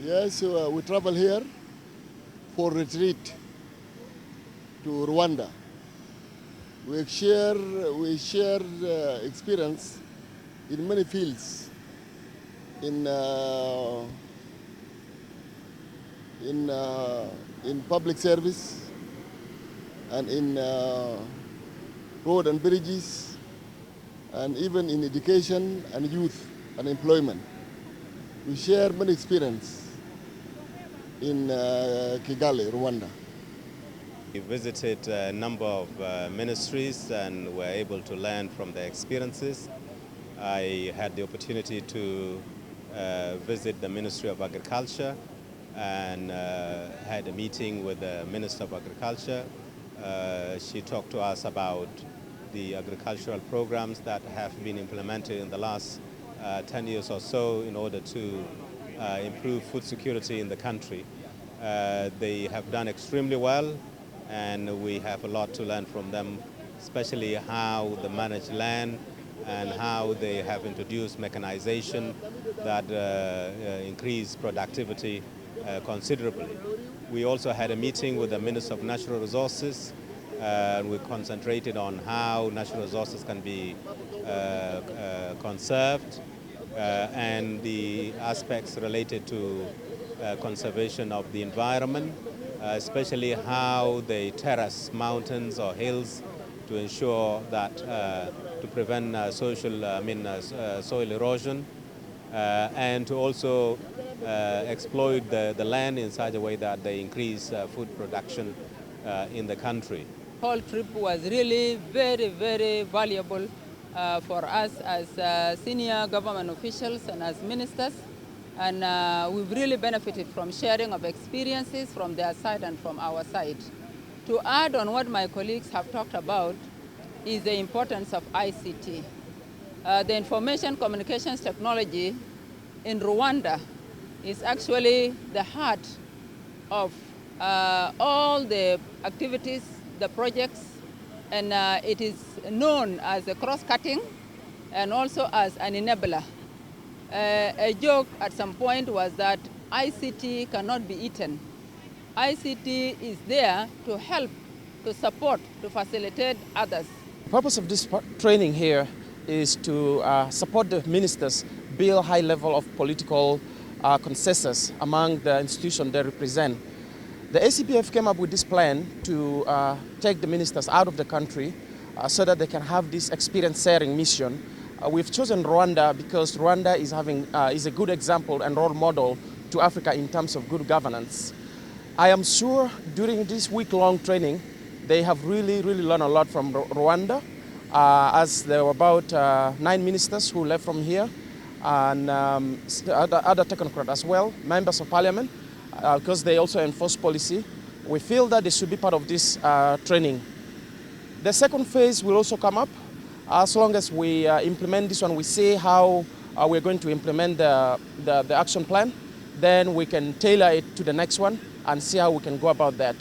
Yes, we travel here for retreat to Rwanda. We share experience in many fields, in public service and in road and bridges, and even in education and youth and employment. We share many experience in Kigali, Rwanda. We visited a number of ministries and were able to learn from their experiences. I had the opportunity to visit the Ministry of Agriculture and had a meeting with the Minister of Agriculture. She talked to us about the agricultural programs that have been implemented in the last 10 years or so in order to improve food security in the country. They have done extremely well, and we have a lot to learn from them, especially how they manage land and how they have introduced mechanization that increase productivity considerably. We also had a meeting with the Minister of Natural Resources. We concentrated on how natural resources can be conserved and the aspects related to conservation of the environment, especially how they terrace mountains or hills to ensure that to prevent soil erosion and to also exploit the land in such a way that they increase food production in the country. The whole trip was really very, very valuable for us as senior government officials and as ministers. And we've really benefited from sharing of experiences from their side and from our side. To add on what my colleagues have talked about is the importance of ICT. The information communications technology in Rwanda is actually the heart of all the activities, the projects, and it is known as a cross-cutting and also as an enabler. A joke at some point was that ICT cannot be eaten. ICT is there to help, to support, to facilitate others. The purpose of this training here is to support the ministers build a high level of political consensus among the institutions they represent. The ACBF came up with this plan to take the ministers out of the country so that they can have this experience sharing mission. We've chosen Rwanda because Rwanda is a good example and role model to Africa in terms of good governance. I am sure during this week-long training, they have really learned a lot from Rwanda, as there were about 9 ministers who left from here, and other technocrats as well, members of parliament, because they also enforce policy. We feel that they should be part of this training. The second phase will also come up. As long as we implement this one, we see how we're going to implement the action plan, then we can tailor it to the next one and see how we can go about that.